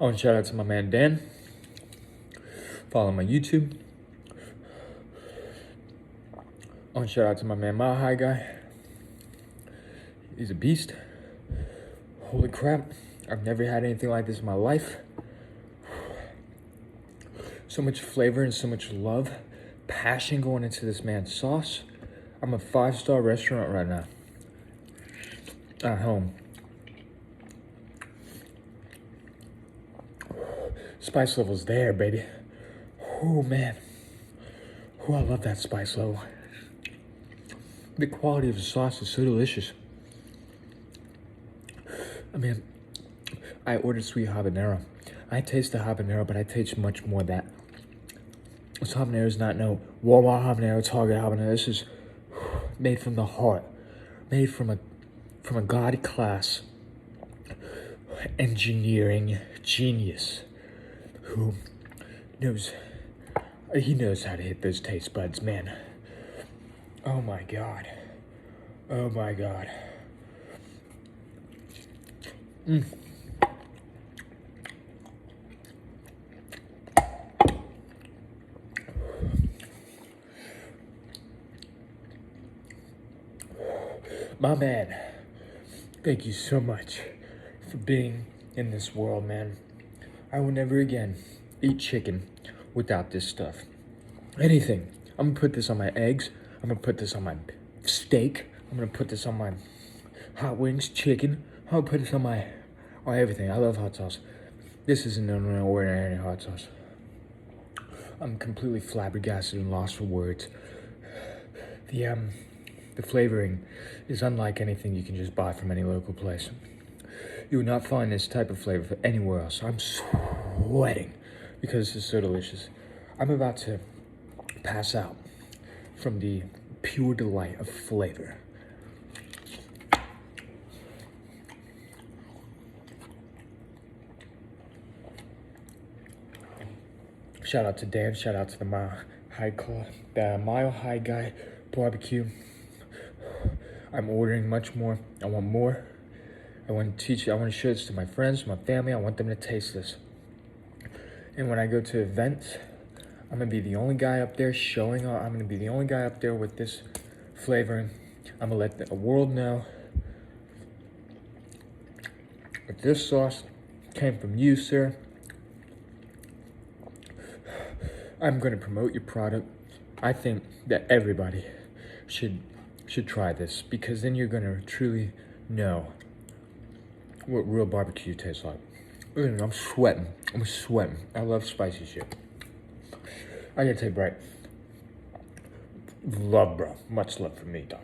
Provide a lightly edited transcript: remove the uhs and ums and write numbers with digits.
I want to shout out to my man Dan. Follow my YouTube. I want to shout out to my man Mile High Guy. He's a beast. Holy crap. I've never had anything like this in my life. So much flavor and so much love, passion going into this man's sauce. I'm a 5-star restaurant right now. At home. Spice level's there, baby. Oh, man. Oh, I love that spice level. The quality of the sauce is so delicious. I mean, I ordered sweet habanero. I taste the habanero, but I taste much more of that. This habanero is not no Walmart habanero, Target habanero. This is made from the heart, made from a god class engineering genius who knows how to hit those taste buds, man. Oh my god. Oh my god. My man, thank you so much for being in this world, man. I will never again eat chicken without this stuff. Anything. I'm gonna put this on my eggs. I'm gonna put this on my steak. I'm gonna put this on my hot wings, chicken. I'm gonna put this on everything. I love hot sauce. This isn't an ordinary hot sauce. I'm completely flabbergasted and lost for words. The flavoring is unlike anything you can just buy from any local place. You would not find this type of flavor anywhere else. I'm sweating because this is so delicious. I'm about to pass out from the pure delight of flavor. Shout out to Dan, shout out to the Mile High Guy BBQ. I'm ordering much more. I want more. I want to show this to my friends, my family. I want them to taste this. And when I go to events, I'm gonna be the only guy up there showing off. I'm gonna be the only guy up there with this flavoring. I'm gonna let the world know that this sauce came from you, sir. I'm gonna promote your product. I think that everybody should try this, because then you're gonna truly know what real barbecue tastes like. I'm sweating. I love spicy shit. I gotta take a break. Love, bro. Much love for me, dog.